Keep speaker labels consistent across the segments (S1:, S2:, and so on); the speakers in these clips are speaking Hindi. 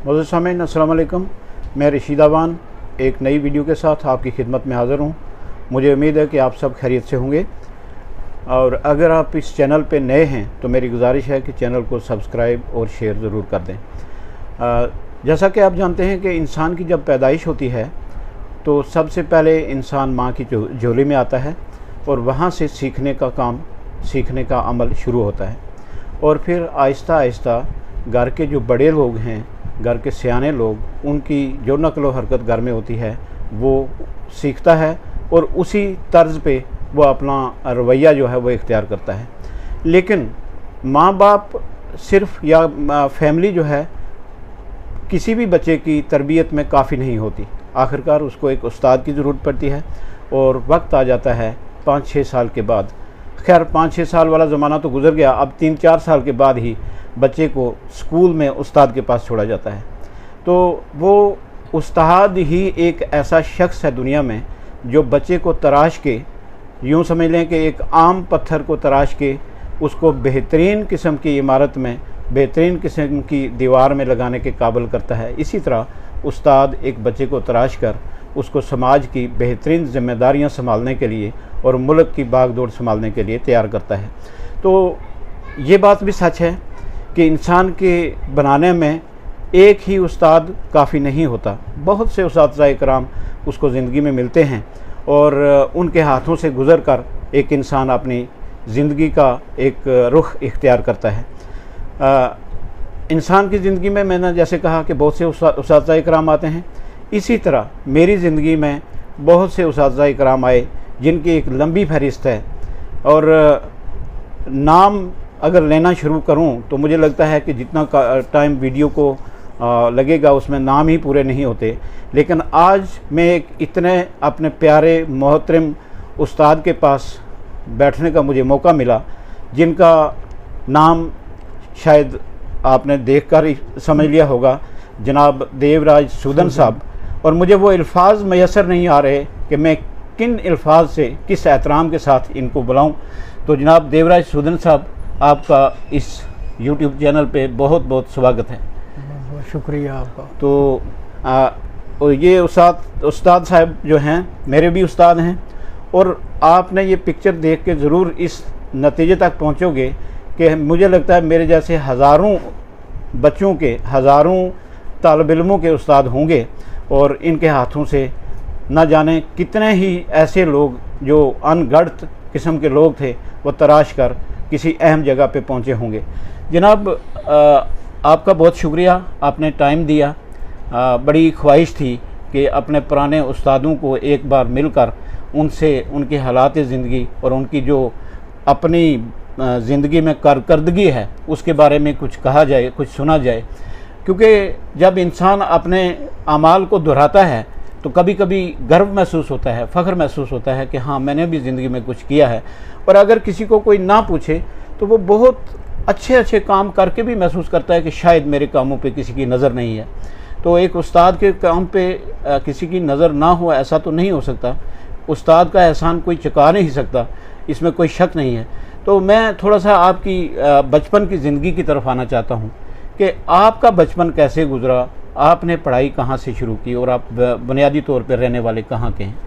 S1: मोअज़्ज़ज़ सामीन अस्सलाम वालेकुम। मैं रशीद अवान एक नई वीडियो के साथ आपकी खिदमत में हाज़िर हूँ। मुझे उम्मीद है कि आप सब खैरियत से होंगे और अगर आप इस चैनल पे नए हैं तो मेरी गुजारिश है कि चैनल को सब्सक्राइब और शेयर ज़रूर कर दें। जैसा कि आप जानते हैं कि इंसान की जब पैदाइश होती है तो सबसे पहले इंसान माँ की झोली में आता है और वहाँ से सीखने का अमल शुरू होता है और फिर आहिस्ता आहिस्ता घर के जो बड़े लोग हैं, घर के सियाने लोग, उनकी जो नक़्ल व हरकत घर में होती है वो सीखता है और उसी तर्ज़ पे वो अपना रवैया जो है वो इख्तियार करता है। लेकिन माँ बाप सिर्फ़ या फैमिली जो है किसी भी बच्चे की तरबियत में काफ़ी नहीं होती। आखिरकार उसको एक उस्ताद की ज़रूरत पड़ती है और वक्त आ जाता है 5-6 साल के बाद। खैर 5-6 साल वाला ज़माना तो गुज़र गया, अब 3-4 साल के बाद ही बच्चे को स्कूल में उस्ताद के पास छोड़ा जाता है। तो वो उस्ताद ही एक ऐसा शख्स है दुनिया में जो बच्चे को तराश के, यूँ समझ लें कि एक आम पत्थर को तराश के उसको बेहतरीन किस्म की इमारत में, बेहतरीन किस्म की दीवार में लगाने के काबिल करता है। इसी तरह उस्ताद एक बच्चे को तराश कर उसको समाज की बेहतरीन ज़िम्मेदारियाँ संभालने के लिए और मुल्क की भागदौड़ संभालने के लिए तैयार करता है। तो ये बात भी सच है कि इंसान के बनाने में एक ही उस्ताद काफ़ी नहीं होता। बहुत से उस्ताद इकराम उसको ज़िंदगी में मिलते हैं और उनके हाथों से गुज़र कर एक इंसान अपनी ज़िंदगी का एक रुख इख्तियार करता है। इंसान की ज़िंदगी में मैंने जैसे कहा कि बहुत से उस्ताद इकराम आते हैं, इसी तरह मेरी ज़िंदगी में बहुत से उस्ताद इकराम आए जिनकी एक लंबी फहरिस्त है और नाम अगर लेना शुरू करूं तो मुझे लगता है कि जितना टाइम वीडियो को लगेगा उसमें नाम ही पूरे नहीं होते। लेकिन आज मैं एक इतने अपने प्यारे मोहतरम उस्ताद के पास बैठने का मुझे मौका मिला जिनका नाम शायद आपने देखकर ही समझ लिया होगा, जनाब देवराज सूदन साहब। और मुझे वो अल्फाज मैसर नहीं आ रहे कि मैं किन अल्फाज से किस एहतराम के साथ इनको बुलाऊं। तो जनाब देवराज सूदन साहब, आपका इस YouTube चैनल पे बहुत बहुत स्वागत है।
S2: बहुत शुक्रिया आपका।
S1: तो और ये उस्ताद साहब जो हैं मेरे भी उस्ताद हैं और आपने ये पिक्चर देख के ज़रूर इस नतीजे तक पहुंचोगे कि मुझे लगता है मेरे जैसे हज़ारों बच्चों के, हज़ारों तालिब इल्मों के उस्ताद होंगे और इनके हाथों से न जाने कितने ही ऐसे लोग जो अनगढ़त किस्म के लोग थे वो तराश कर किसी अहम जगह पे पहुँचे होंगे। जनाब आपका बहुत शुक्रिया, आपने टाइम दिया। बड़ी ख्वाहिश थी कि अपने पुराने उस्तादों को एक बार मिलकर उनसे उनके हालात ज़िंदगी और उनकी जो अपनी ज़िंदगी में कारकर्दगी है उसके बारे में कुछ कहा जाए, कुछ सुना जाए। क्योंकि जब इंसान अपने अमाल को दोहराता है तो कभी कभी गर्व महसूस होता है, फ़ख्र महसूस होता है कि हाँ मैंने भी ज़िंदगी में कुछ किया है। और अगर किसी को कोई ना पूछे तो वो बहुत अच्छे काम करके भी महसूस करता है कि शायद मेरे कामों पे किसी की नज़र नहीं है। तो एक उस्ताद के काम पे किसी की नज़र ना हो ऐसा तो नहीं हो सकता। उस्ताद का एहसान कोई चुका नहीं सकता, इसमें कोई शक नहीं है। तो मैं थोड़ा सा आपकी बचपन की ज़िंदगी की तरफ आना चाहता हूँ कि आपका बचपन कैसे गुजरा, आपने पढ़ाई कहाँ से शुरू की और आप बुनियादी तौर पर रहने वाले कहाँ के हैं?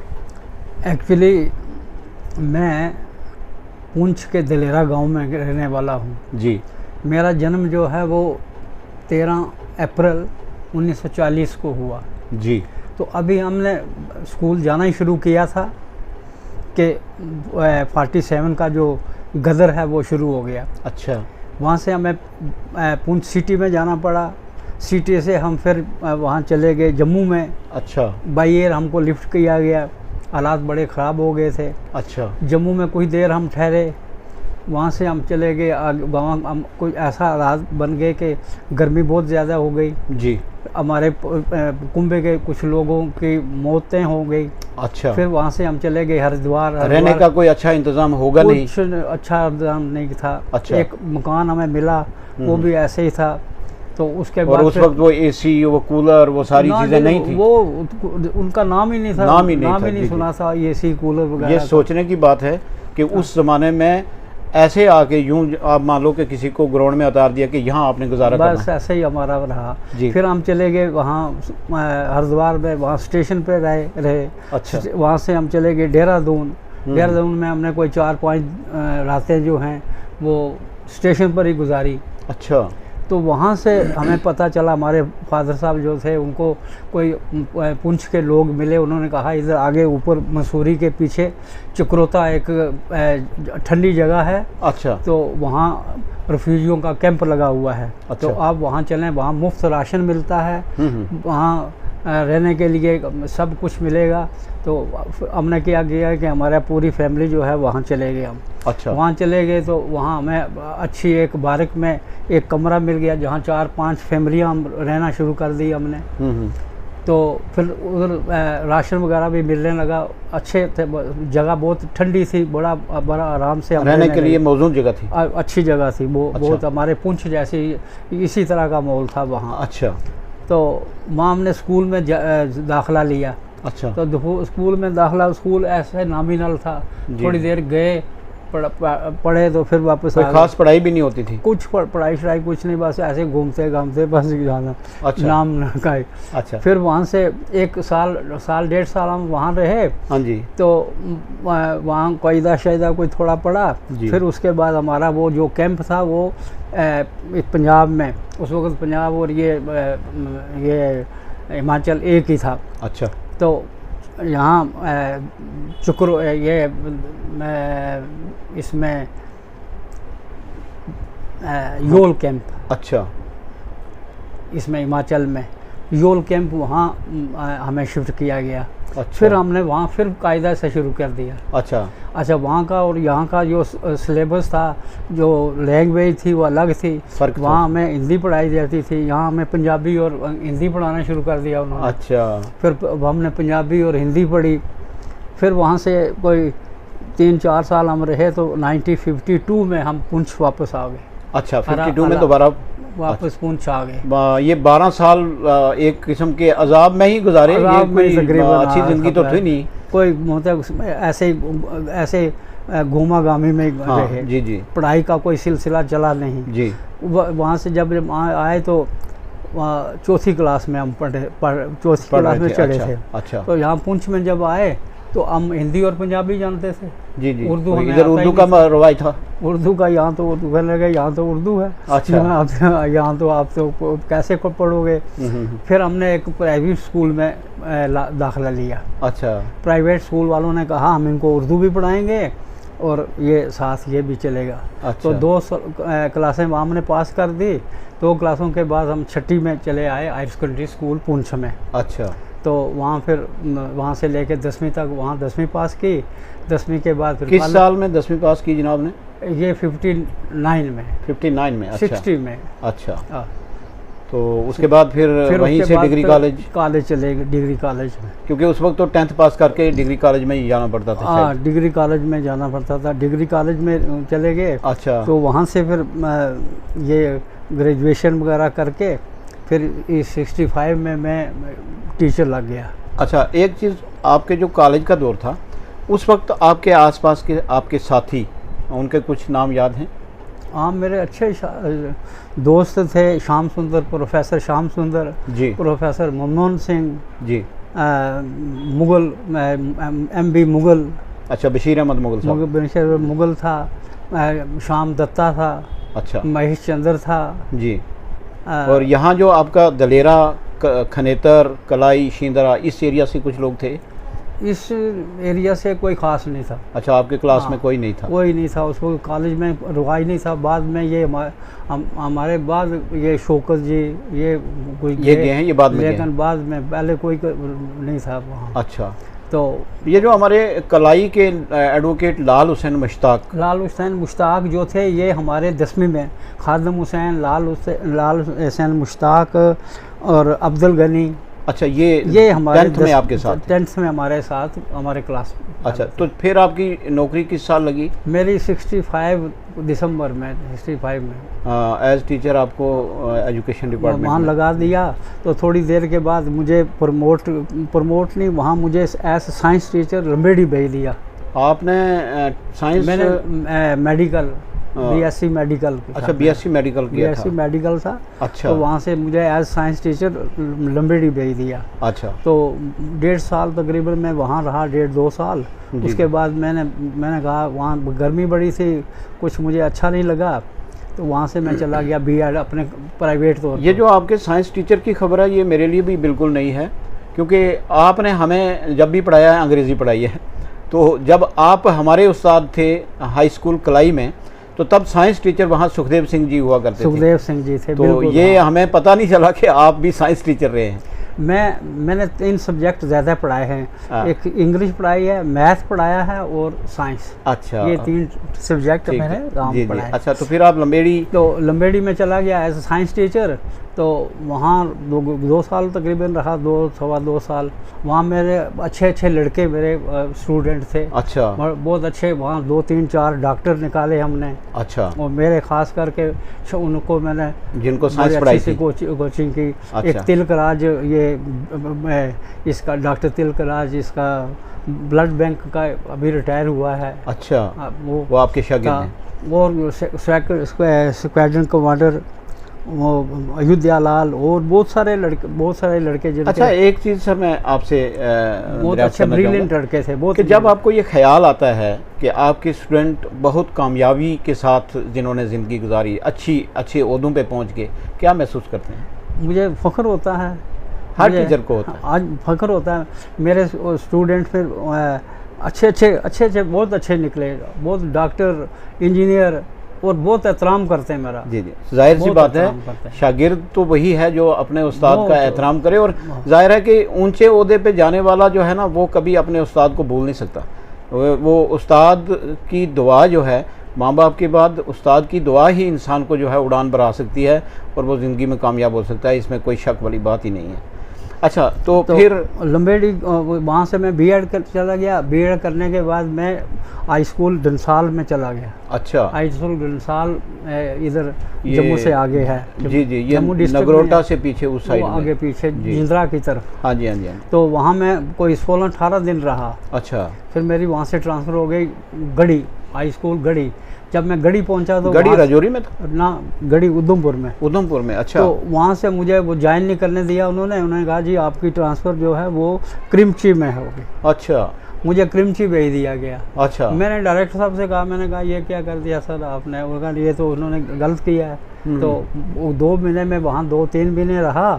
S2: एक्चुअली मैं पूंछ के दलेरा गांव में रहने वाला हूँ जी। मेरा जन्म जो है वो 13 अप्रैल 1940 को हुआ जी। तो अभी हमने स्कूल जाना ही शुरू किया था कि 47 का जो गदर है वो शुरू हो गया। अच्छा। वहाँ से हमें पूंछ सिटी में जाना पड़ा। सिटी से हम फिर वहाँ चले गए जम्मू में। अच्छा। बाई एयर हमको लिफ्ट किया गया, हालात बड़े ख़राब हो गए थे। अच्छा। जम्मू में कुछ देर हम ठहरे, वहाँ से हम चले गए वहाँ हम कुछ ऐसा हालात बन गए कि गर्मी बहुत ज़्यादा हो गई जी। हमारे कुंबे के कुछ लोगों की मौतें हो गई। अच्छा। फिर वहाँ से हम चले गए हरिद्वार।
S1: रहने का कोई अच्छा इंतज़ाम होगा नहीं?
S2: कुछ अच्छा इंतज़ाम नहीं था।
S1: अच्छा।
S2: एक मकान हमें मिला, वो भी ऐसे ही था। तो उसके बाद
S1: उस वक्त वो एसी, वो कूलर, वो सारी चीज़ें नहीं थी।
S2: वो उनका नाम ही नहीं था, नाम ही नहीं सुना था एसी कूलर वगैरह।
S1: ये सोचने की बात है कि उस ज़माने में ऐसे आके यूं आप मान लो कि किसी को ग्राउंड में उतार दिया कि यहाँ आपने गुजारा करना
S2: बस ऐसे ही हमारा रहा।
S1: जी।
S2: फिर हम चले गए वहाँ हरिद्वार में, वहाँ स्टेशन पे रहे।
S1: अच्छा।
S2: वहाँ से हम चले गए देहरादून। देहरादून में हमने कोई 4-5 रातें जो हैं वो स्टेशन पर ही गुजारी।
S1: अच्छा।
S2: तो वहाँ से हमें पता चला, हमारे फादर साहब जो थे उनको कोई पुंछ के लोग मिले, उन्होंने कहा इधर आगे ऊपर मसूरी के पीछे चक्रोता एक ठंडी जगह है।
S1: अच्छा।
S2: तो वहाँ रिफ्यूजियों का कैंप लगा हुआ है।
S1: अच्छा।
S2: तो आप वहाँ चलें, वहाँ मुफ्त राशन मिलता है, वहाँ रहने के लिए सब कुछ मिलेगा। तो हमने क्या किया कि हमारा पूरी फैमिली जो है वहाँ चले गए हम।
S1: अच्छा।
S2: वहाँ चले गए तो वहाँ हमें अच्छी एक बारिक में एक कमरा मिल गया, जहाँ 4-5 फैमिलियाँ हम रहना शुरू कर दी हमने। तो फिर उधर राशन वगैरह भी मिलने लगा, अच्छे थे, जगह बहुत ठंडी थी, बड़ा आराम से
S1: रहने के लिए मौजूद जगह थी,
S2: अच्छी जगह थी वो।
S1: अच्छा।
S2: बहुत हमारे पुंछ जैसी इसी तरह का माहौल था वहाँ।
S1: अच्छा।
S2: तो वहाँ हमने स्कूल में दाखिला लिया।
S1: अच्छा।
S2: तो स्कूल में दाखिला, स्कूल ऐसे नॉमिनल था, थोड़ी देर गए, पढ़े तो फिर वापस
S1: कोई खास पढ़ाई भी नहीं होती थी?
S2: कुछ पढ़ाई शढ़ाई कुछ नहीं, बस ऐसे घूमते घामते बस जाना।
S1: अच्छा।
S2: नाम का।
S1: अच्छा।
S2: फिर वहाँ से 1 साल 1.5 साल हम वहाँ रहे।
S1: हाँ जी।
S2: तो वहाँ कायदा शायदा कोई थोड़ा पढ़ा। फिर उसके बाद हमारा वो जो कैंप था वो पंजाब में, उस वक्त पंजाब और ये हिमाचल एक ही था।
S1: अच्छा।
S2: तो यहाँ इसमें योल कैंप।
S1: अच्छा।
S2: इसमें हिमाचल में योल कैंप, वहाँ हमें शिफ्ट किया गया।
S1: अच्छा।
S2: फिर हमने वहाँ फिर कायदा से शुरू कर दिया। अच्छा। वहाँ का और यहाँ का जो सिलेबस था, जो लैंग्वेज थी वो अलग थी। वहाँ हमें हिंदी पढ़ाई जाती थी, यहाँ हमें पंजाबी और हिंदी पढ़ाना शुरू कर दिया उन्होंने।
S1: अच्छा।
S2: फिर हमने पंजाबी और हिंदी पढ़ी। फिर वहाँ से कोई 3-4 साल हम रहे, तो 1952 में हम पुंछ वापस आ गए।
S1: अच्छा। 52 में दोबारा
S2: वापस पुंछ आ गए।
S1: ये 12 साल एक किस्म के अजाब में ही गुजारे, ये कोई अच्छी जिंदगी तो थी नहीं,
S2: कोई मतलब ऐसे घूमा गामी में रहे।
S1: जी जी।
S2: पढ़ाई का कोई सिलसिला चला नहीं
S1: जी।
S2: वहाँ से जब आए तो 4th क्लास में हम चौथी क्लास में चढ़े थे।
S1: अच्छा।
S2: तो यहाँ पुंछ में जब आए तो हम हिंदी और पंजाबी जानते थे।
S1: जी जी।
S2: उर्दू
S1: इधर उर्दू का रवाज था।
S2: उर्दू का यहाँ तो उर्दू कहने लगे, यहाँ तो उर्दू है।
S1: अच्छा।
S2: यहाँ तो आप तो कैसे को पढ़ोगे। फिर हमने एक प्राइवेट स्कूल में दाखिला लिया। अच्छा। प्राइवेट स्कूल वालों ने कहा हम इनको उर्दू भी पढ़ाएंगे और ये साथ ये भी चलेगा। अच्छा। तो 2 क्लासें हमने पास कर दी। 2 क्लासों के बाद हम 6ठी में चले आए हायर सेकेंडरी स्कूल पुंछ में। अच्छा। तो वहाँ फिर वहाँ से लेके 10वीं तक वहाँ 10वीं पास की। 10वीं के बाद फिर
S1: किस साल में 10वीं पास की जनाब ने?
S2: ये 59 में।
S1: 59 में। अच्छा।
S2: 60 में।
S1: अच्छा। तो उसके बाद फिर वहीं से डिग्री
S2: कॉलेज चले गए, डिग्री कॉलेज में,
S1: क्योंकि उस वक्त तो 10th पास करके डिग्री कॉलेज में ही जाना पड़ता था।
S2: हाँ, डिग्री कॉलेज में जाना पड़ता था। डिग्री कॉलेज में चले गए।
S1: अच्छा।
S2: तो वहाँ से फिर ये ग्रेजुएशन वगैरह करके फिर 65 में मैं टीचर लग गया।
S1: अच्छा। एक चीज़, आपके जो कॉलेज का दौर था उस वक्त आपके आसपास के आपके साथी, उनके कुछ नाम याद हैं?
S2: हाँ, मेरे अच्छे दोस्त थे। श्याम सुंदर, प्रोफेसर श्याम सुंदर जी, प्रोफेसर मनमोहन सिंह जी, मुगल MB मुगल।
S1: अच्छा। बशीर अहमद मुगल।
S2: बशीर मुगल था। श्याम दत्ता था। अच्छा। महेश चंद्र था जी।
S1: और यहाँ जो आपका दलेरा, खनेतर, कलाई, शिंदरा, इस एरिया से कुछ लोग थे?
S2: इस एरिया से कोई ख़ास नहीं था।
S1: अच्छा। आपके क्लास में कोई नहीं था?
S2: कोई नहीं था। उसको कॉलेज में रुआई नहीं था। बाद में ये हमारे बाद ये शौकत जी ये
S1: गए हैं, ये बाद में,
S2: लेकिन बाद में पहले कोई नहीं था वहाँ।
S1: अच्छा।
S2: तो
S1: ये जो हमारे कलाई के एडवोकेट लाल हुसैन
S2: मुश्ताक जो थे, ये हमारे 10वीं में खादम हुसैन, लाल हुसैन मुश्ताक और अब्दुल गनी।
S1: अच्छा। ये हमारे 10th में आपके साथ?
S2: 10th में हमारे साथ, हमारे क्लास।
S1: अच्छा। तो फिर आपकी नौकरी किस साल लगी?
S2: मेरी 65 दिसंबर में, 65 में
S1: एज टीचर आपको एजुकेशन डिपार्टमेंट
S2: वहाँ लगा दिया। तो थोड़ी देर के बाद मुझे प्रमोट नहीं, वहाँ मुझे एज साइंस टीचर रंबेड़ी भेज दिया।
S1: आपने साइंस?
S2: मैंने मेडिकल, बीएससी मेडिकल।
S1: अच्छा, बीएससी मेडिकल किया था?
S2: बीएससी मेडिकल था।
S1: अच्छा।
S2: तो वहाँ से मुझे एज साइंस टीचर लंबेड़ी भेज दिया।
S1: अच्छा।
S2: तो 1.5 साल तकरीबन मैं वहाँ रहा, 1.5-2 साल। उसके बाद मैंने कहा वहाँ गर्मी बड़ी थी, कुछ मुझे अच्छा नहीं लगा, तो वहाँ से मैं चला गया बीएड अपने प्राइवेट तौर पर।
S1: ये जो आपके साइंस टीचर की खबर है, ये मेरे लिए भी बिल्कुल नहीं है, क्योंकि आपने हमें जब भी पढ़ाया है अंग्रेज़ी पढ़ाई है। तो जब आप हमारे उस्ताद थे हाई स्कूल कलाई में, तो तब साइंस टीचर वहाँ सुखदेव सिंह जी हुआ करते थे।
S2: सुखदेव सिंह जी थे।
S1: तो ये हमें पता नहीं चला कि आप भी साइंस टीचर रहे हैं।
S2: मैंने 3 सब्जेक्ट ज़्यादा पढ़ाए हैं। एक इंग्लिश पढ़ाई है, मैथ पढ़ाया है और साइंस।
S1: अच्छा।
S2: ये 3 सब्जेक्ट मैंने काम पढ़ाए।
S1: अच्छा, तो फिर आप लंबेड़ी?
S2: तो लंबेड़ी में चला गया एज साइंस टीचर। तो वहाँ 2 साल तकरीबन रहा, 2-2.25 साल। वहाँ मेरे अच्छे लड़के मेरे स्टूडेंट थे।
S1: अच्छा।
S2: बहुत अच्छे। वहाँ 2-3-4 डॉक्टर निकाले हमने।
S1: अच्छा।
S2: और मेरे खास करके उनको मैंने,
S1: जिनको साइंस पढ़ाई थी,
S2: कोचिंग की।
S1: अच्छा।
S2: एक तिलकराज, ये इसका डॉक्टर तिलकराज, इसका ब्लड बैंक का अभी रिटायर हुआ है।
S1: अच्छा। वो आपके शागिर्द हैं?
S2: और स्क्वाड्रन कमांडर वो अयोध्या लाल, और बहुत सारे लड़के जिनके।
S1: अच्छा, एक चीज़ सर मैं आपसे
S2: बहुत अच्छे ब्रिलियंट लड़के थे बहुत।
S1: कि जब आपको ये ख्याल आता है कि आपके स्टूडेंट बहुत कामयाबी के साथ जिन्होंने ज़िंदगी गुजारी, अच्छे ओहदों पे पहुंच गए, क्या महसूस करते हैं?
S2: मुझे फ़ख्र होता है।
S1: हर टीचर को होता है।
S2: आज फ़ख्र होता है। मेरे स्टूडेंट फिर अच्छे बहुत अच्छे निकले, बहुत डॉक्टर, इंजीनियर, और बहुत एहतराम करते हैं मेरा।
S1: जी। जाहिर सी बात है, शागिर्द तो वही है जो अपने उस्ताद का एहतराम करे। और जाहिर है कि ऊंचे ओहदे पे जाने वाला जो है ना, वो कभी अपने उस्ताद को भूल नहीं सकता। वो उस्ताद की दुआ जो है, माँ बाप के बाद उस्ताद की दुआ ही इंसान को जो है उड़ान बढ़ा सकती है और वो ज़िंदगी में कामयाब हो सकता है। इसमें कोई शक वाली बात ही नहीं है। अच्छा, तो फिर
S2: लंबेड़ी वहाँ से मैं बीएड चला गया। बीएड करने के बाद मैं हाई स्कूल डंसाल में चला गया।
S1: अच्छा।
S2: हाई स्कूल डंसाल इधर जम्मू से आगे है।
S1: जी। ये नगरोटा से पीछे उस साइड
S2: आगे पीछे जिंद्रा की तरफ।
S1: हाँ जी।
S2: तो वहाँ मैं कोई 16-18 दिन रहा।
S1: अच्छा।
S2: फिर मेरी वहाँ से ट्रांसफ़र हो गई गढ़ी, हाई स्कूल गढ़ी। जब मैं गढ़ी पहुंचा तो
S1: गढ़ी राजौरी में था
S2: ना, गढ़ी उधमपुर में।
S1: अच्छा।
S2: तो वहाँ से मुझे वो ज्वाइन नहीं करने दिया उन्होंने कहा जी आपकी ट्रांसफ़र जो है वो क्रिमची में होगी।
S1: अच्छा।
S2: मुझे क्रिमची भेज दिया गया।
S1: अच्छा।
S2: मैंने डायरेक्टर साहब से कहा, मैंने कहा ये क्या कर दिया सर आपने? वो कहा ये तो उन्होंने गलत किया है। तो वो 2 महीने में वहाँ 2-3 महीने रहा,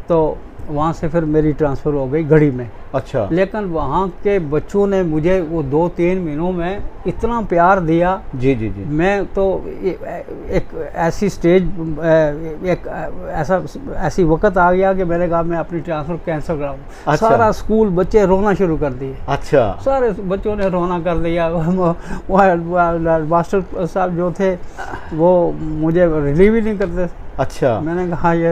S2: तो वहाँ से फिर मेरी ट्रांसफ़र हो गई गढ़ी में।
S1: अच्छा।
S2: लेकिन वहाँ के बच्चों ने मुझे वो 2-3 महीनों में इतना प्यार दिया।
S1: जी।
S2: मैं तो एक ऐसी स्टेज, ऐसी वक्त आ गया कि मैंने कहा मैं अपनी ट्रांसफ़र कैंसिल कराऊँ। अच्छा। सारा स्कूल बच्चे रोना शुरू कर दिए।
S1: अच्छा।
S2: सारे बच्चों ने रोना कर दिया। मास्टर साहब जो थे वो मुझे रिलीव ही नहीं करते।
S1: अच्छा।
S2: मैंने कहा ये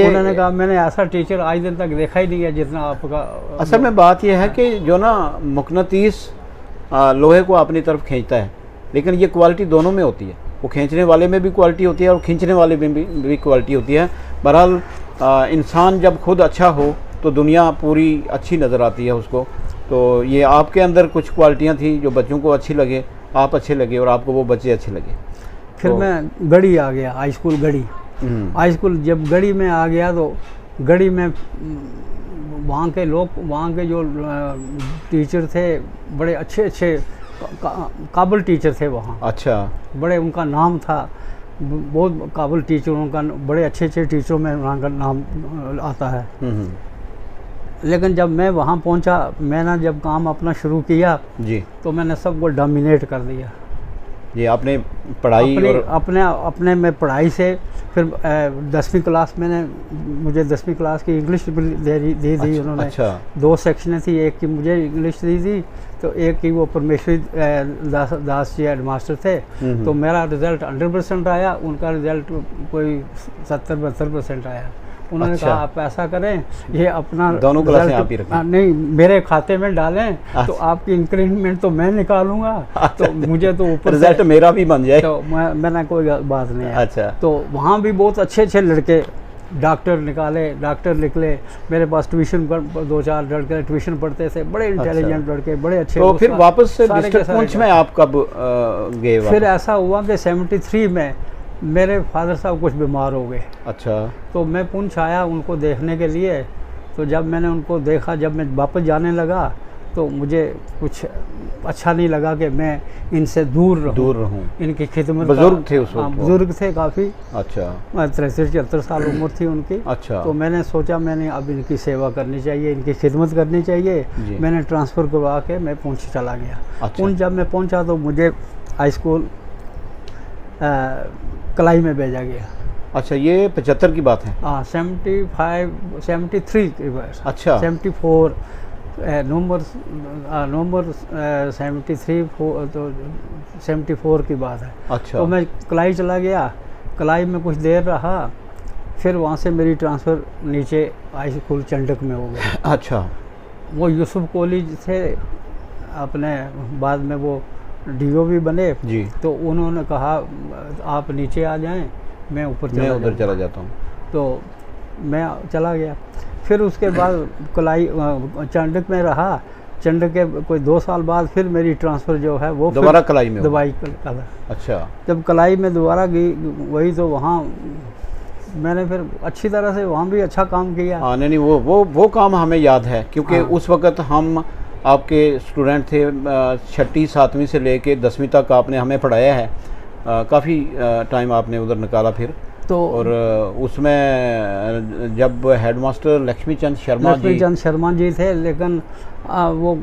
S2: उन्होंने कहा मैंने ऐसा टीचर आज दिन तक देखा ही नहीं है जितना आपका।
S1: असल में बात यह है कि जो ना मुकनातीस लोहे को अपनी तरफ खींचता है, लेकिन ये क्वालिटी दोनों में होती है। वो खींचने वाले में भी क्वालिटी होती है और खींचने वाले में भी क्वालिटी होती है। बहरहाल इंसान जब खुद अच्छा हो तो दुनिया पूरी अच्छी नज़र आती है उसको। तो ये आपके अंदर कुछ क्वालिटियाँ थी जो बच्चों को अच्छी लगे, आप अच्छे लगे और आपको वो बच्चे अच्छे लगे।
S2: फिर मैं गढ़ी आ गया, हाई स्कूल गढ़ी। हाई स्कूल जब गढ़ी में आ गया तो गढ़ी में वहाँ के लोग, वहाँ के जो टीचर थे बड़े अच्छे काबिल टीचर थे वहाँ।
S1: अच्छा।
S2: बड़े उनका नाम था, बहुत काबिल टीचरों का, बड़े अच्छे टीचरों में वहाँ का नाम आता है। लेकिन जब मैं वहाँ पहुँचा, मैंने जब काम अपना शुरू किया जी, तो मैंने सबको डोमिनेट कर दिया।
S1: ये आपने पढ़ाई
S2: अपने में पढ़ाई से फिर 10वीं क्लास मुझे 10वीं क्लास की इंग्लिश दी थी उन्होंने। अच्छा। 2 सेक्शनें थी, एक की मुझे इंग्लिश दी थी तो एक की वो परमेश्वरी दास जी हेडमास्टर थे। तो मेरा रिज़ल्ट 100% आया, उनका रिज़ल्ट कोई 70-72% आया। उन्होंने कहा आप ऐसा करें, ये अपना
S1: दोनों क्लासें आप ही रखें,
S2: नहीं मेरे खाते में डालें तो आपकी इंक्रीमेंट तो मैं निकालूंगा। तो मुझे तो ऊपर
S1: रिजल्ट मेरा भी बन जाए।
S2: तो मैंने कोई बात नहीं है।
S1: अच्छा।
S2: तो वहाँ भी बहुत अच्छे लड़के डॉक्टर निकले मेरे पास। ट्यूशन 2-4 लड़के ट्यूशन पढ़ते थे, बड़े इंटेलिजेंट लड़के, बड़े अच्छे।
S1: तो फिर वापस से डिस्ट्रिक्ट पुंछ में आप कब गए?
S2: फिर ऐसा हुआ कि 73 में मेरे फादर साहब कुछ बीमार हो गए।
S1: अच्छा। तो
S2: मैं पुंछ आया उनको देखने के लिए। तो जब मैंने उनको देखा, जब मैं वापस जाने लगा तो मुझे कुछ अच्छा नहीं लगा कि मैं इनसे दूर रहूं। इनकी खिदमत।
S1: बुजुर्ग थे उस वक्त?
S2: बुजुर्ग थे काफ़ी।
S1: अच्छा।
S2: 63-74 साल उम्र थी उनकी।
S1: अच्छा।
S2: तो मैंने सोचा मैंने अब इनकी सेवा करनी चाहिए, इनकी खिदमत करनी चाहिए। मैंने ट्रांसफ़र करवा के मैं पुंछ चला गया।
S1: अच्छा।
S2: पुंछ जब मैं पहुंचा तो मुझे हाई स्कूल कलाई में भेजा गया।
S1: अच्छा, ये 75 की बात है?
S2: हाँ, 73 की बात।
S1: अच्छा।
S2: 74 नवंबर 73 तो 74 की बात है।
S1: अच्छा।
S2: तो मैं कलाई चला गया, कलाई में कुछ देर रहा, फिर वहाँ से मेरी ट्रांसफ़र नीचे हाई स्कूल चंडक में हो गई।
S1: अच्छा।
S2: वो यूसुफ कॉलेज थे अपने, बाद में वो DO भी बने
S1: जी।
S2: तो उन्होंने कहा आप नीचे आ जाएं, मैं ऊपर
S1: चला जाता हूँ।
S2: तो मैं चला गया। फिर उसके बाद कलाई चंडक में रहा। चंडक के कोई 2 साल बाद फिर मेरी ट्रांसफ़र जो है वो
S1: दोबारा कलाई में?
S2: अच्छा। जब कलाई में दोबारा गई वही, तो वहाँ मैंने फिर अच्छी तरह से वहाँ भी अच्छा काम किया।
S1: हाँ, नहीं वो काम हमें याद है, क्योंकि उस वक़्त हम आपके स्टूडेंट थे। 6वीं 7वीं से लेके 10वीं तक आपने हमें पढ़ाया है। काफ़ी टाइम आपने उधर निकाला फिर। तो और उसमें जब हेडमास्टर लक्ष्मी चंद शर्मा जी
S2: थे, लेकिन वो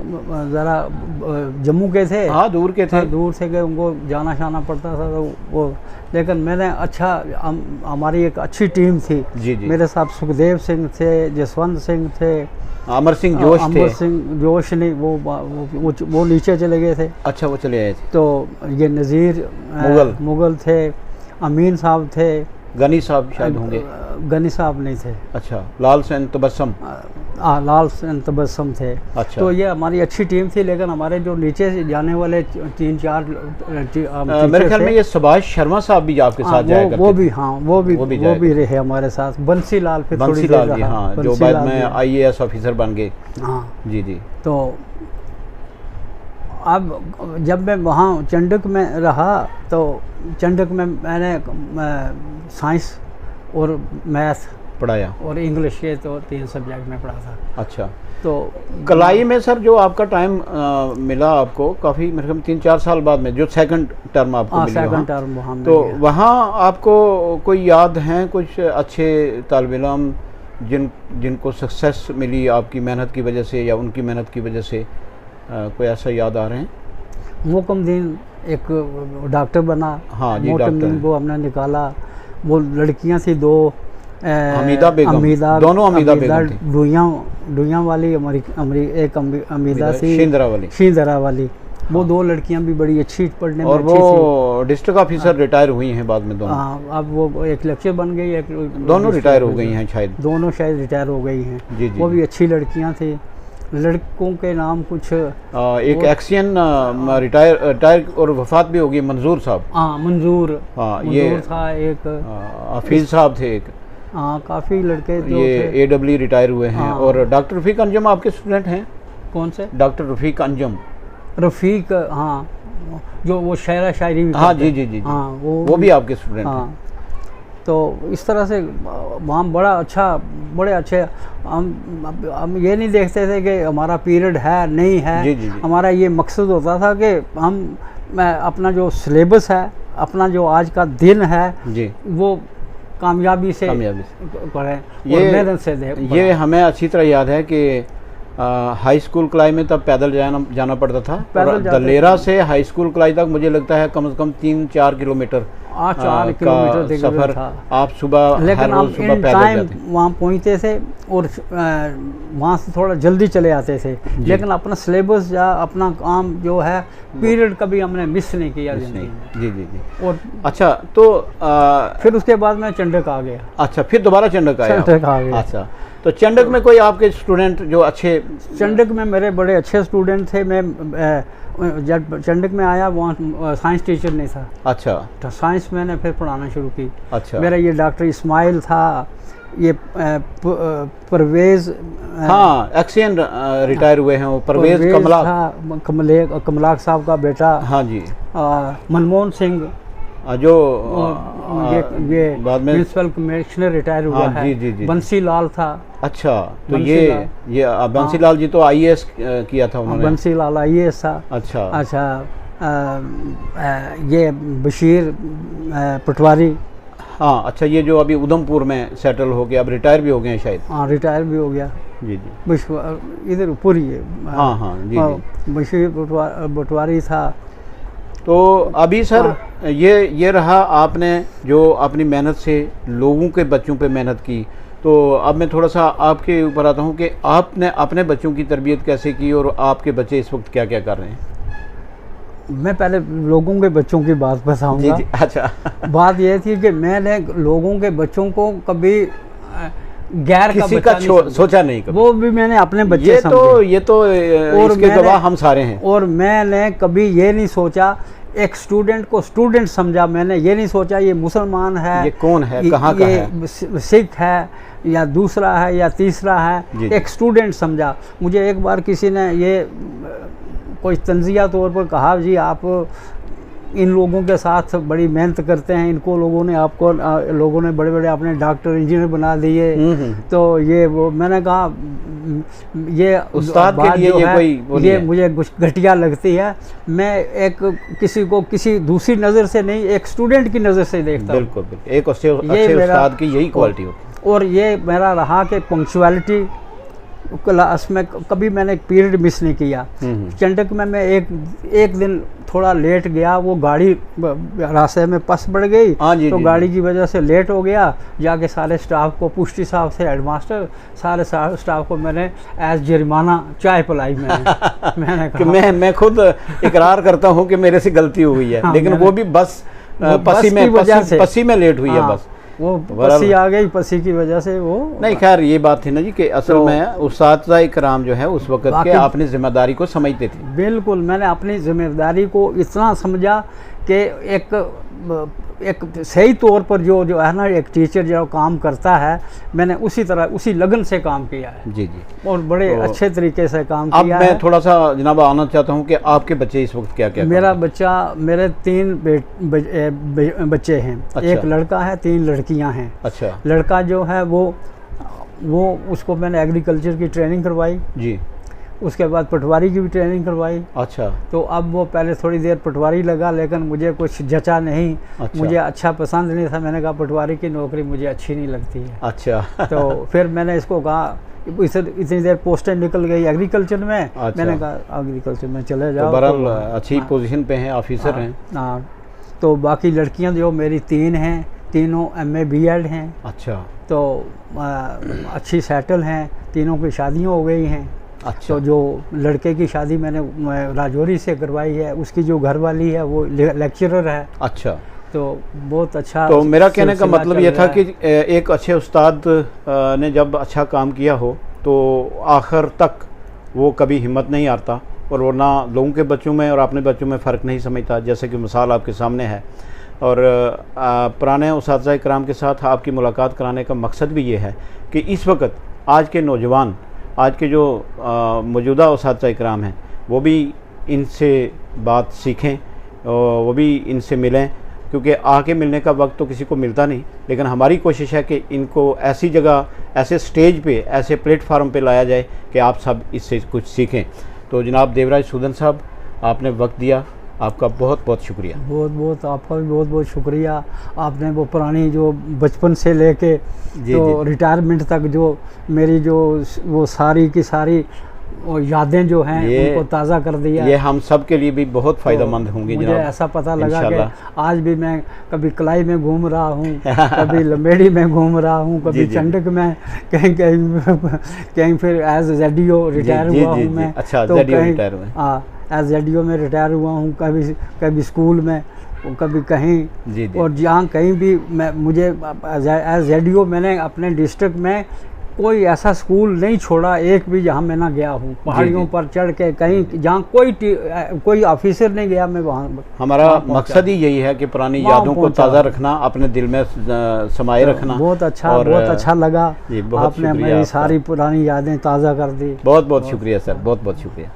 S2: ज़रा जम्मू के थे।
S1: हाँ, दूर के थे।
S2: दूर से गए, उनको जाना शाना पड़ता था। तो वो, लेकिन मैंने अच्छा, हमारी एक अच्छी टीम थी।
S1: जी जी।
S2: मेरे साथ सुखदेव सिंह थे, जसवंत सिंह थे,
S1: अमर सिंह
S2: जोश नहीं, वो नीचे चले गए थे।
S1: अच्छा, वो चले आए थे।
S2: तो ये नज़ीर मुगल थे, अमीन साहब थे,
S1: गनी साहब शायद होंगे।
S2: गनी साहब नहीं थे।
S1: अच्छा। लाल सेन
S2: तबस्सम थे।
S1: अच्छा।
S2: तो ये हमारी अच्छी टीम थी, लेकिन हमारे जो नीचे से जाने वाले 3-4
S1: मेरे ख्याल में ये सुभाष शर्मा साहब भी आपके साथ जाया करते थे।
S2: वो भी रहे हमारे साथ। बंसी लाल फिर थोड़ी देर रहा।
S1: हाँ, जो बाद में IAS ऑफिसर बन गए।
S2: हाँ
S1: जी जी।
S2: तो अब जब मैं वहाँ चंडक में रहा तो चंडक में मैंने साइंस और मैथ
S1: पढ़ाया
S2: और इंग्लिश के तो 3 सब्जेक्ट में पढ़ा था।
S1: अच्छा।
S2: तो
S1: कलाई में सर जो आपका टाइम मिला आपको, काफ़ी मेरे ख्याल में 3-4 साल बाद में, जो सेकंड टर्म आपको मिली,
S2: सेकंड टर्म वहाँ
S1: तो वहाँ आपको कोई याद हैं कुछ अच्छे तालिब इल्म जिनको सक्सेस मिली आपकी मेहनत की वजह से या उनकी मेहनत की वजह से? कोई ऐसा याद आ रहे हैं?
S2: मोकमदीन एक डॉक्टर बना।
S1: हाँ जी,
S2: डॉक्टर को हमने निकाला। वो लड़कियां थी 2,
S1: हमीदा बेगम, दोनों हमीदा बेगम थी।
S2: डुइयां वाली एक हमीदा थी, शिंदरा वाली। वो 2 लड़कियां भी बड़ी अच्छी पढ़ने में, और
S1: वो डिस्ट्रिक्ट ऑफिसर रिटायर हुई हैं बाद में दोनों।
S2: हाँ, अब वो एक लेक्चर बन गई, एक
S1: दोनों रिटायर हो गई हैं शायद।
S2: दोनों शायद रिटायर हो गई हैं।
S1: जी जी।
S2: वो भी अच्छी लड़कियां थी। लड़कों के नाम कुछ
S1: एक एक्सियन रिटायर और वफात भी होगी, मंजूर साहब।
S2: हाँ, मंजूर।
S1: हाँ, ये
S2: था एक।
S1: हफीज साहब थे एक।
S2: हाँ, काफ़ी लड़के जो
S1: ये AW रिटायर हुए हैं। हाँ। और डॉक्टर रफ़ीक अंजम आपके स्टूडेंट हैं?
S2: कौन से?
S1: डॉक्टर रफ़ीक अंजम।
S2: रफ़ीक, हाँ, जो वो शायरी भी।
S1: हाँ जी जी जी।
S2: हाँ,
S1: वो भी आपके स्टूडेंट हैं।
S2: तो इस तरह से वहाँ बड़े अच्छे हम ये नहीं देखते थे कि हमारा पीरियड है नहीं है।
S1: जी जी जी।
S2: हमारा ये मकसद होता था कि हम अपना जो सिलेबस है, अपना जो आज का दिन है
S1: जी,
S2: वो कामयाबी से पढ़ें।
S1: ये हमें अच्छी तरह याद है कि हाई स्कूल कलाई में तब पैदल जाना पड़ता था। दलेरा से हाई स्कूल कलाई तक मुझे लगता है कम से कम 3-4 किलोमीटर
S2: 4 किलोमीटर
S1: सफर आप सुबह,
S2: लेकिन हम इन टाइम वहाँ पहुँचते थे और वहाँ से थोड़ा जल्दी चले आते थे। लेकिन अपना सिलेबस या अपना काम जो है पीरियड कभी हमने मिस नहीं किया।
S1: जी जी जी।
S2: और
S1: अच्छा, तो
S2: फिर उसके बाद मैं चंडक आ गया।
S1: अच्छा, फिर दोबारा चंडक आया?
S2: चंडक आ गया।
S1: अच्छा, तो चंडक में कोई आपके स्टूडेंट जो अच्छे?
S2: चंडक में मेरे बड़े अच्छे स्टूडेंट थे। मैं जब चंडक में आया वहाँ साइंस टीचर नहीं था।
S1: अच्छा।
S2: तो साइंस मैंने फिर पढ़ाना शुरू की।
S1: अच्छा।
S2: मेरा ये डॉक्टर इस्माइल था, ये परवेज,
S1: हाँ एक्सियन रिटायर हुए हैं वो, परवेज कमला
S2: था, कमलाक साहब का बेटा।
S1: हाँ जी।
S2: मनमोहन सिंह
S1: जो
S2: ये
S1: बाद में
S2: म्यूनसिपल कमिश्नर रिटायर हुआ है।
S1: जी जी जी।
S2: बंसी लाल था।
S1: अच्छा, तो ये बंसी लाल जी तो आईएएस किया था उन्होंने।
S2: बंसी लाल आईएएस था।
S1: अच्छा
S2: अच्छा, ये बशीर पटवारी।
S1: हाँ अच्छा, ये जो अभी उधमपुर में सेटल हो गया, अब रिटायर भी हो गए हैं शायद।
S2: हाँ रिटायर भी हो गया।
S1: जी जी।
S2: इधर ऊपर ही है।
S1: हाँ हाँ जी जी।
S2: बशीर पटवारी था।
S1: तो अभी सर ये रहा आपने जो अपनी मेहनत से लोगों के बच्चों पे मेहनत की, तो अब मैं थोड़ा सा आपके ऊपर आता हूँ कि आपने अपने बच्चों की तरबियत कैसे की और आपके बच्चे इस वक्त क्या क्या कर रहे हैं।
S2: मैं पहले लोगों के बच्चों की बात बताऊंगा।
S1: जी, अच्छा।
S2: बात यह थी कि मैंने लोगों के बच्चों को कभी गैर
S1: किसी
S2: का
S1: सोचा नहीं कभी।
S2: वो भी मैंने अपने बच्चे
S1: ये तो इसके गवाह हम सारे हैं।
S2: और मैंने कभी ये नहीं सोचा, एक स्टूडेंट को स्टूडेंट समझा। मैंने ये नहीं सोचा ये मुसलमान है,
S1: ये कौन है, कहाँ का है,
S2: सिख है या दूसरा है या तीसरा है। एक स्टूडेंट समझा। मुझे एक बार किसी ने ये कोई तंजिया तौर पर कहा, जी आप इन लोगों के साथ बड़ी मेहनत करते हैं, इनको लोगों ने बड़े बड़े अपने डॉक्टर इंजीनियर बना दिए, तो ये वो। मैंने कहा ये
S1: उस्ताद के लिए
S2: ये मुझे कुछ घटिया लगती है। मैं किसी को किसी दूसरी नज़र से नहीं, एक स्टूडेंट की नज़र से देखता हूँ।
S1: बिल्कुल बिल्कुल, एक अच्छे उस्ताद की यही क्वालिटी होती है।
S2: और ये मेरा रहा कि पंक्चुअलिटी, क्लास में कभी मैंने एक पीरियड मिस नहीं किया। चंडक में मैं एक दिन थोड़ा लेट गया, वो गाड़ी रास्ते में पस बढ़ गई, तो गाड़ी की वजह से लेट हो गया। जाके सारे स्टाफ को, पुष्टि साहब से हेडमास्टर, सारे स्टाफ को मैंने एज जुर्माना चाय पिलाई। मैंने
S1: कहा मैं खुद इकरार करता हूँ कि मेरे से गलती हुई है। लेकिन वो भी बस पसी में लेट हुई है। बस
S2: वो पसी आ गई, पसी की वजह से वो
S1: नहीं। खैर ये बात थी ना जी कि असल में उस्ताद इकराम जो है उस वक्त के अपनी जिम्मेदारी को समझते थे।
S2: बिल्कुल, मैंने अपनी जिम्मेदारी को इतना समझा कि एक सही तौर पर जो है ना, एक टीचर जो काम करता है, मैंने उसी तरह उसी लगन से काम किया है।
S1: जी जी।
S2: और बड़े अच्छे तरीके से काम किया है।
S1: अब मैं थोड़ा सा जनाब आना चाहता हूँ कि आपके बच्चे इस वक्त क्या क्या।
S2: मेरे 3 बच्चे हैं। अच्छा। एक लड़का है, 3 लड़कियां हैं।
S1: अच्छा।
S2: लड़का जो है वो उसको मैंने एग्रीकल्चर की ट्रेनिंग करवाई जी। उसके बाद पटवारी की भी ट्रेनिंग करवाई।
S1: अच्छा। तो
S2: अब वो पहले थोड़ी देर पटवारी लगा, लेकिन मुझे कुछ जचा नहीं। अच्छा। मुझे अच्छा पसंद नहीं था। मैंने कहा पटवारी की नौकरी मुझे अच्छी नहीं लगती है।
S1: अच्छा।
S2: तो फिर मैंने इसको कहा, इतनी देर पोस्टें निकल गई एग्रीकल्चर में। अच्छा। मैंने कहा एग्रीकल्चर में चले जाओ।
S1: तो अच्छी पोजीशन पे हैं, ऑफिसर हैं।
S2: हाँ। तो बाकी लड़कियां जो मेरी 3 हैं, तीनों MA BEd हैं।
S1: अच्छा।
S2: तो अच्छी सेटल हैं, तीनों की शादियाँ हो गई हैं। अच्छा। तो जो लड़के की शादी मैंने राजौरी से करवाई है, उसकी जो घरवाली है वो लेक्चरर है।
S1: अच्छा।
S2: तो बहुत अच्छा।
S1: तो मेरा कहने का मतलब ये था कि एक अच्छे उस्ताद ने जब अच्छा काम किया हो तो आखिर तक वो कभी हिम्मत नहीं हारता, और वो ना लोगों के बच्चों में और अपने बच्चों में फ़र्क नहीं समझता, जैसे कि मिसाल आपके सामने है। और पुराने उस्ताद इकराम के साथ आपकी मुलाकात कराने का मकसद भी ये है कि इस वक्त आज के नौजवान, आज के जो मौजूदा उस्ताद इकराम हैं, वो भी इनसे बात सीखें, वो भी इनसे मिलें, क्योंकि आके मिलने का वक्त तो किसी को मिलता नहीं। लेकिन हमारी कोशिश है कि इनको ऐसी जगह, ऐसे स्टेज पे, ऐसे प्लेटफार्म पे लाया जाए कि आप सब इससे कुछ सीखें। तो जनाब देवराज सूदन साहब, आपने वक्त दिया, आपका बहुत बहुत शुक्रिया।
S2: बहुत आपका भी बहुत बहुत शुक्रिया। आपने वो पुरानी जो बचपन से लेके तो रिटायरमेंट तक जो मेरी जो वो सारी की सारी वो यादें जो हैं उनको ताज़ा कर दिया।
S1: ये हम सब के लिए भी बहुत फ़ायदेमंद होंगी।
S2: मुझे ऐसा पता लगा कि आज भी मैं कभी कलाई में घूम रहा हूँ, कभी लंबेड़ी में घूम रहा हूँ, कभी चंडक में, कहीं फिर एज ZDO रिटायर हुआ हूँ मैं।
S1: अच्छा,
S2: तो
S1: हाँ,
S2: एज ZDO में रिटायर हुआ हूँ, कभी स्कूल में, कभी कहीं। और जहाँ कहीं भी मुझे एज ZDO मैंने अपने डिस्ट्रिक्ट में कोई ऐसा स्कूल नहीं छोड़ा एक भी जहाँ मैं ना गया हूँ। पहाड़ियों पर चढ़ के कहीं जहाँ कोई ऑफिसर नहीं गया, मैं वहाँ।
S1: हमारा मकसद ही यही है कि पुरानी यादों को ताज़ा रखना, अपने दिल में समाये रखना।
S2: बहुत अच्छा लगा, आपने मेरी सारी पुरानी यादें ताज़ा कर दी।
S1: बहुत बहुत शुक्रिया सर, बहुत बहुत शुक्रिया।